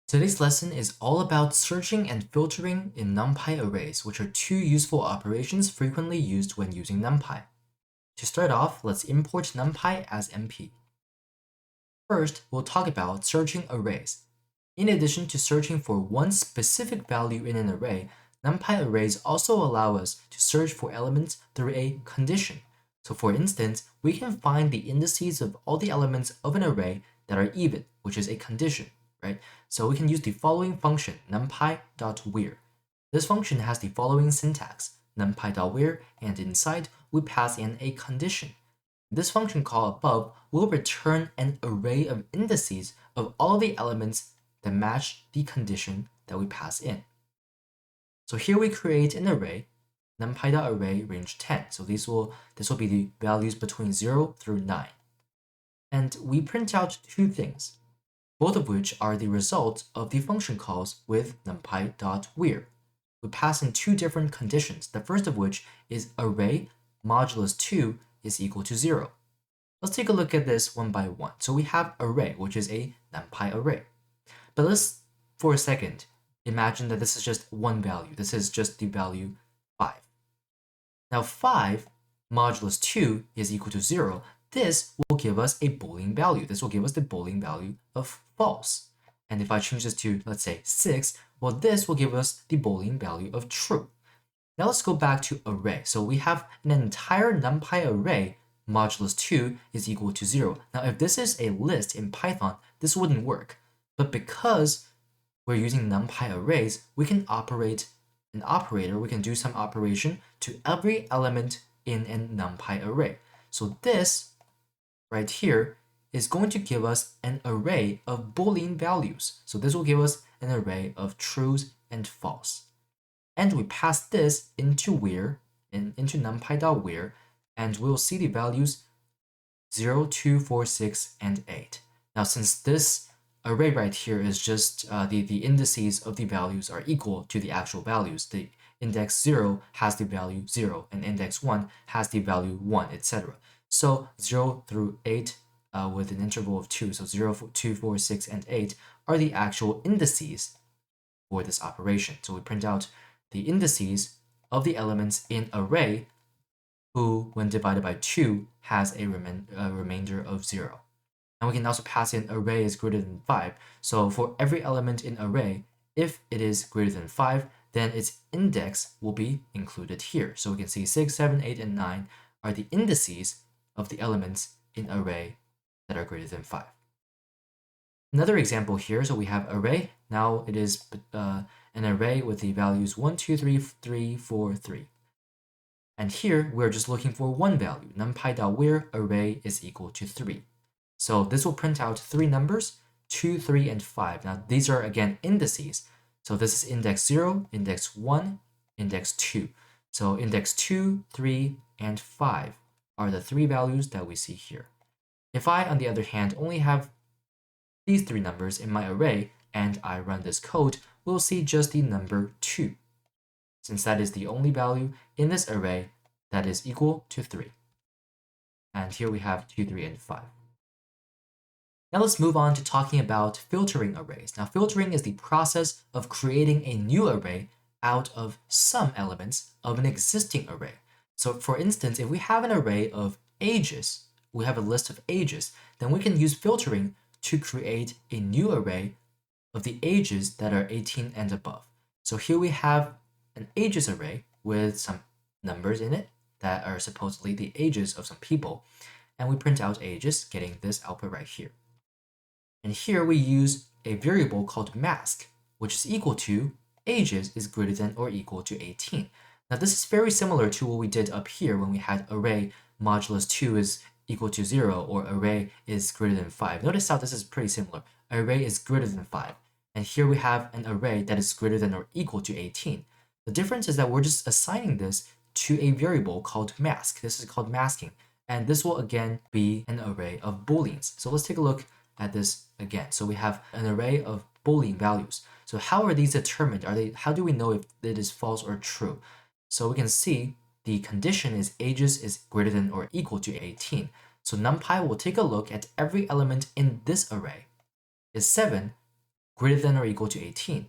Today's lesson is all about searching and filtering in NumPy arrays, which are two useful operations frequently used when using NumPy. To start off, let's import NumPy as np. First, we'll talk about searching arrays. In addition to searching for one specific value in an array, NumPy arrays also allow us to search for elements through a condition. So for instance, we can find the indices of all the elements of an array that are even, which is a condition, right? So we can use the following function, numpy.where. This function has the following syntax, numpy.where, and inside we pass in a condition. This function call above will return an array of indices of all the elements that match the condition that we pass in. So here we create an array, numpy.array range 10. So this will be the values between 0 through 9. And we print out two things, both of which are the result of the function calls with numpy.where. We pass in two different conditions, the first of which is array modulus 2 is equal to 0. Let's take a look at this one by one. So we have array, which is a numpy array. But let's, for a second, imagine that this is just one value. This is just the value 5. Now 5 modulus 2 is equal to 0. This will give us a Boolean value. This will give us the Boolean value of false. And if I change this to, let's say, 6, well, this will give us the Boolean value of true. Now let's go back to array. So we have an entire numpy array modulus 2 is equal to 0. Now if this is a list in Python, this wouldn't work. But because we're using numpy arrays, we can operate an operator, we can do some operation to every element in a numpy array. So this right here is going to give us an array of Boolean values. So this will give us an array of trues and false. And we pass this into where, into numpy.where, and we'll see the values 0, 2, 4, 6, and 8. Now since this array right here is just the indices of the values are equal to the actual values, the index 0 has the value 0, and index 1 has the value 1, etc. So 0 through 8 with an interval of 2, so 0, 2, 4, 6, and 8 are the actual indices for this operation. So we print out the indices of the elements in array who, when divided by 2, has a remainder of 0. And we can also pass in array is greater than 5. So for every element in array, if it is greater than 5, then its index will be included here. So we can see 6, 7, 8, and 9 are the indices of the elements in array that are greater than 5. Another example here, so we have array. Now it is an array with the values 1, 2, 3, 3, 4, 3. And here we're just looking for one value, numpy.where array is equal to 3. So this will print out three numbers, 2, 3, and 5. Now these are again indices. So this is index 0, index 1, index 2. So index 2, 3, and 5 are the three values that we see here. If I, on the other hand, only have these three numbers in my array and I run this code, we'll see just the number 2, since that is the only value in this array that is equal to 3. And here we have 2, 3, and 5. Now let's move on to talking about filtering arrays. Now filtering is the process of creating a new array out of some elements of an existing array. So for instance, if we have an array of ages, we have a list of ages, then we can use filtering to create a new array of the ages that are 18 and above. So here we have an ages array with some numbers in it that are supposedly the ages of some people, and we print out ages, getting this output right here. And here we use a variable called mask, which is equal to ages is greater than or equal to 18. Now this is very similar to what we did up here when we had array modulus 2 is equal to 0 or array is greater than 5. Notice how this is pretty similar. Array is greater than 5. And here we have an array that is greater than or equal to 18. The difference is that we're just assigning this to a variable called mask. This is called masking. And this will again be an array of booleans. So let's take a look at this again. So we have an array of Boolean values. So how are these determined? How do we know if it is false or true? So we can see the condition is ages is greater than or equal to 18. So NumPy will take a look at every element in this array. Is 7 greater than or equal to 18?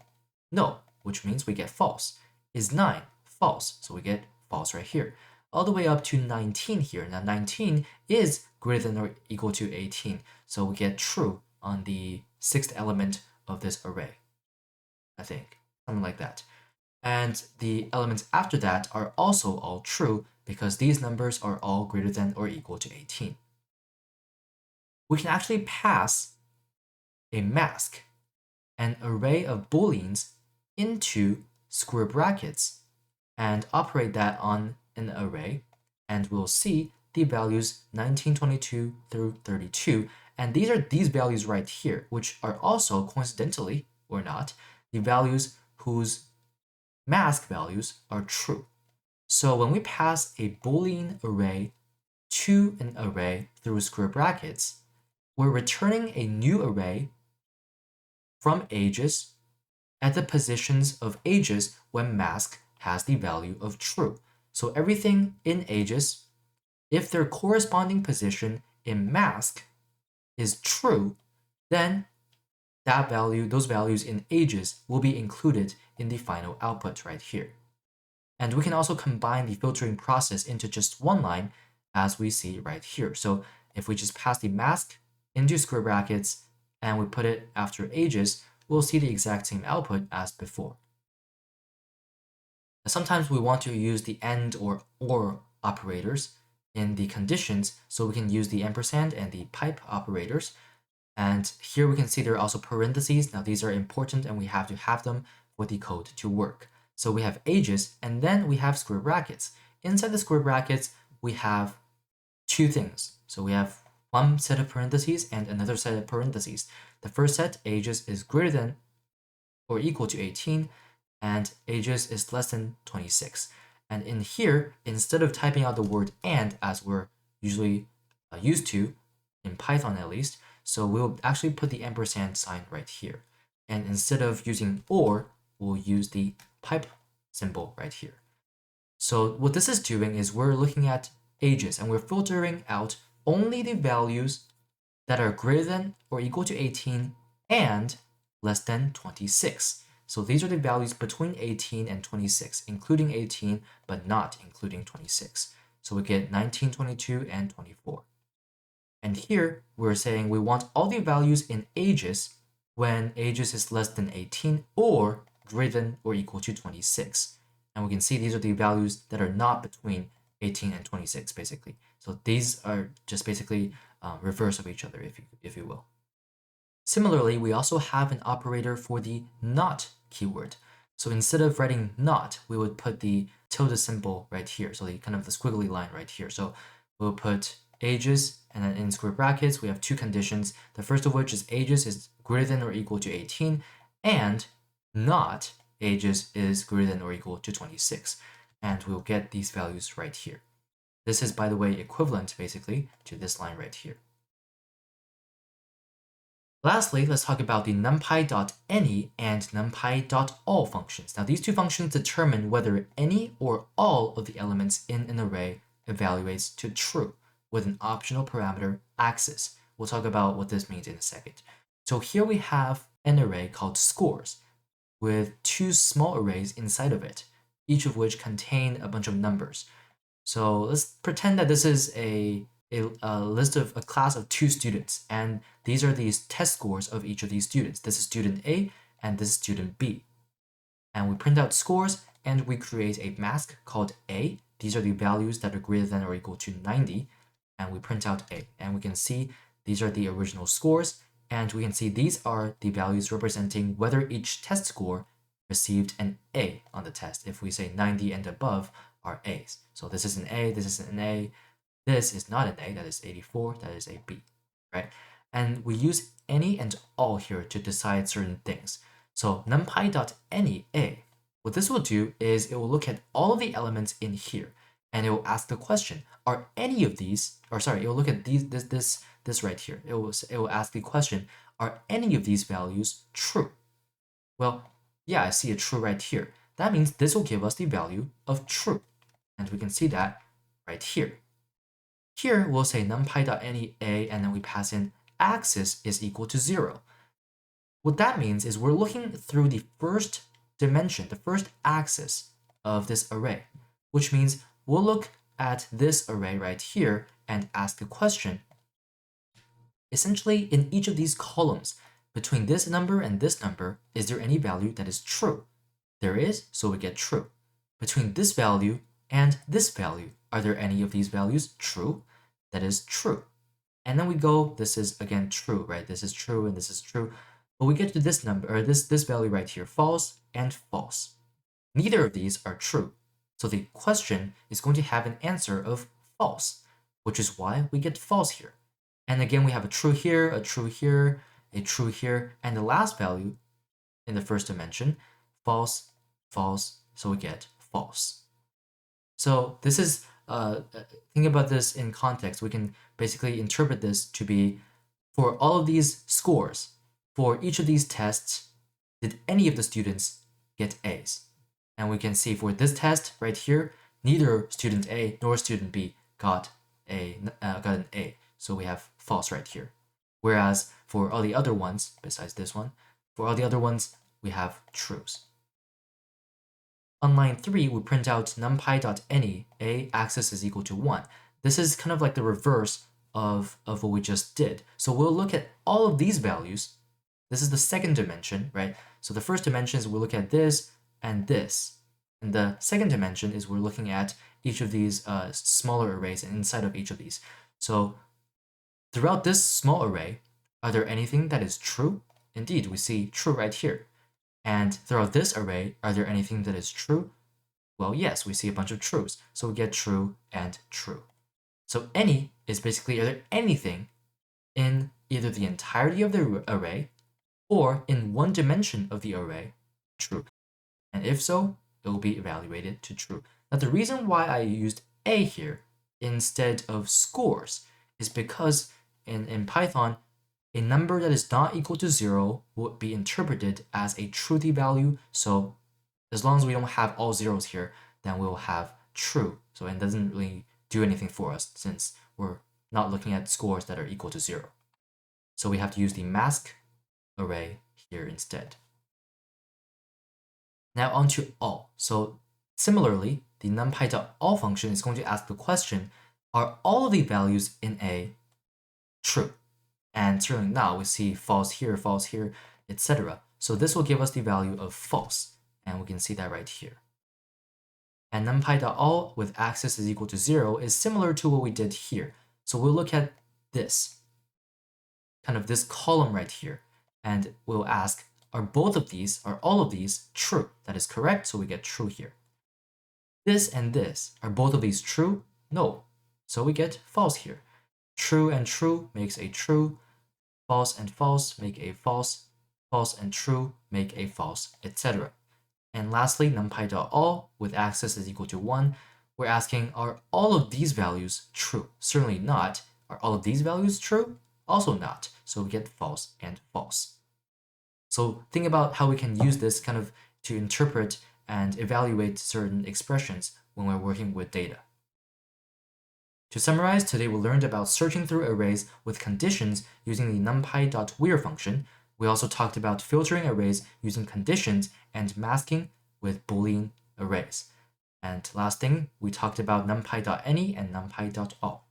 No, which means we get false. Is 9 false? So we get false right here. All the way up to 19 here. Now 19 is greater than or equal to 18. So we get true on the 6th element of this array, I think. Something like that. And the elements after that are also all true because these numbers are all greater than or equal to 18. We can actually pass a mask, an array of booleans, into square brackets and operate that on an array, and we'll see the values 19, 22 through 32. And these are these values right here, which are also, coincidentally or not, the values whose mask values are true. So when we pass a Boolean array to an array through square brackets, we're returning a new array from ages at the positions of ages when mask has the value of true. So everything in ages, if their corresponding position in mask is true, then that value, those values in ages will be included in the final output right here. And we can also combine the filtering process into just one line as we see right here. So if we just pass the mask into square brackets and we put it after ages, we'll see the exact same output as before. Now, sometimes we want to use the AND or operators in the conditions, so we can use the ampersand and the pipe operators. And here we can see there are also parentheses. Now these are important and we have to have them for the code to work. So we have ages and then we have square brackets. Inside the square brackets, we have two things. So we have one set of parentheses and another set of parentheses. The first set, ages, is greater than or equal to 18, and ages is less than 26. And in here, instead of typing out the word and as we're usually used to, in Python at least, so we'll actually put the ampersand sign right here. And instead of using or, we'll use the pipe symbol right here. So what this is doing is we're looking at ages and we're filtering out only the values that are greater than or equal to 18 and less than 26. So these are the values between 18 and 26, including 18, but not including 26. So we get 19, 22, and 24. And here we're saying we want all the values in ages when ages is less than 18 or greater than or equal to 26. And we can see these are the values that are not between 18 and 26, basically. So these are just basically reverse of each other, if you will. Similarly, we also have an operator for the not keyword. So instead of writing not, we would put the tilde symbol right here. So the kind of the squiggly line right here. So we'll put ages, and then in square brackets, we have two conditions. The first of which is ages is greater than or equal to 18, and not ages is greater than or equal to 26. And we'll get these values right here. This is, by the way, equivalent basically to this line right here. Lastly, let's talk about the numpy.any and numpy.all functions. Now, these two functions determine whether any or all of the elements in an array evaluates to true with an optional parameter axis. We'll talk about what this means in a second. So here we have an array called scores with two small arrays inside of it, each of which contain a bunch of numbers. So let's pretend that this is a list of a class of two students, and these are these test scores of each of these students. This is student A and this is student B. And we print out scores and we create a mask called A. These are the values that are greater than or equal to 90, and we print out A. And we can see these are the original scores, and we can see these are the values representing whether each test score received an A on the test. If we say 90 and above are A's. So this is an A, this is an A, this is not an A, that is 84, that is a B, right? And we use any and all here to decide certain things. So numpy.any A, what this will do is it will look at all of the elements in here, and it will ask the question, are any of these, or sorry, it will look at this right here. It will ask the question, are any of these values true? Well, yeah, I see a true right here. That means this will give us the value of true. And we can see that right here. Here, we'll say numpy.any A, and then we pass in axis is equal to 0. What that means is we're looking through the first dimension, the first axis of this array, which means we'll look at this array right here and ask a question. Essentially, in each of these columns, between this number and this number, is there any value that is true? There is, so we get true. Between this value and this value, are there any of these values true? That is true. And then we go, this is again true, right? This is true and this is true. But we get to this number, or this value right here, false and false. Neither of these are true. So the question is going to have an answer of false, which is why we get false here. And again, we have a true here, a true here, a true here, and the last value in the first dimension, false, false, so we get false. So this is, think about this in context. We can basically interpret this to be, for all of these scores, for each of these tests, did any of the students get A's? And we can see for this test right here, neither student A nor student B got an A. So we have false right here. Whereas for all the other ones, besides this one, for all the other ones, we have trues. On line 3, we print out numpy.any, a axis is equal to 1. This is kind of like the reverse of what we just did. So we'll look at all of these values. This is the second dimension, right? So the first dimension is we'll look at this and this. And the second dimension is we're looking at each of these smaller arrays and inside of each of these. So throughout this small array, are there anything that is true? Indeed, we see true right here. And throughout this array, are there anything that is true? Well, yes, we see a bunch of trues. So we get true and true. So any is basically, are there anything in either the entirety of the array or in one dimension of the array true? And if so, it will be evaluated to true. Now, the reason why I used a here instead of scores is because in Python, a number that is not equal to 0 would be interpreted as a truthy value. So as long as we don't have all zeros here, then we'll have true. So it doesn't really do anything for us since we're not looking at scores that are equal to 0. So we have to use the mask array here instead. Now on to all. So similarly, the numpy.all function is going to ask the question, are all of the values in A true? And certainly now we see false here, etc. So this will give us the value of false, and we can see that right here. And numpy.all with axis is equal to 0 is similar to what we did here. So we'll look at this, kind of this column right here, and we'll ask, are all of these true? That is correct, so we get true here. This and this, are both of these true? No, so we get false here. True and true makes a true, false and false make a false, false and true make a false, etc. And lastly, numpy.all with axis is equal to 1. We're asking, are all of these values true? Certainly not. Are all of these values true? Also not. So we get false and false. So think about how we can use this kind of to interpret and evaluate certain expressions when we're working with data. To summarize, today we learned about searching through arrays with conditions using the numpy.where function. We also talked about filtering arrays using conditions and masking with Boolean arrays. And last thing, we talked about numpy.any and numpy.all.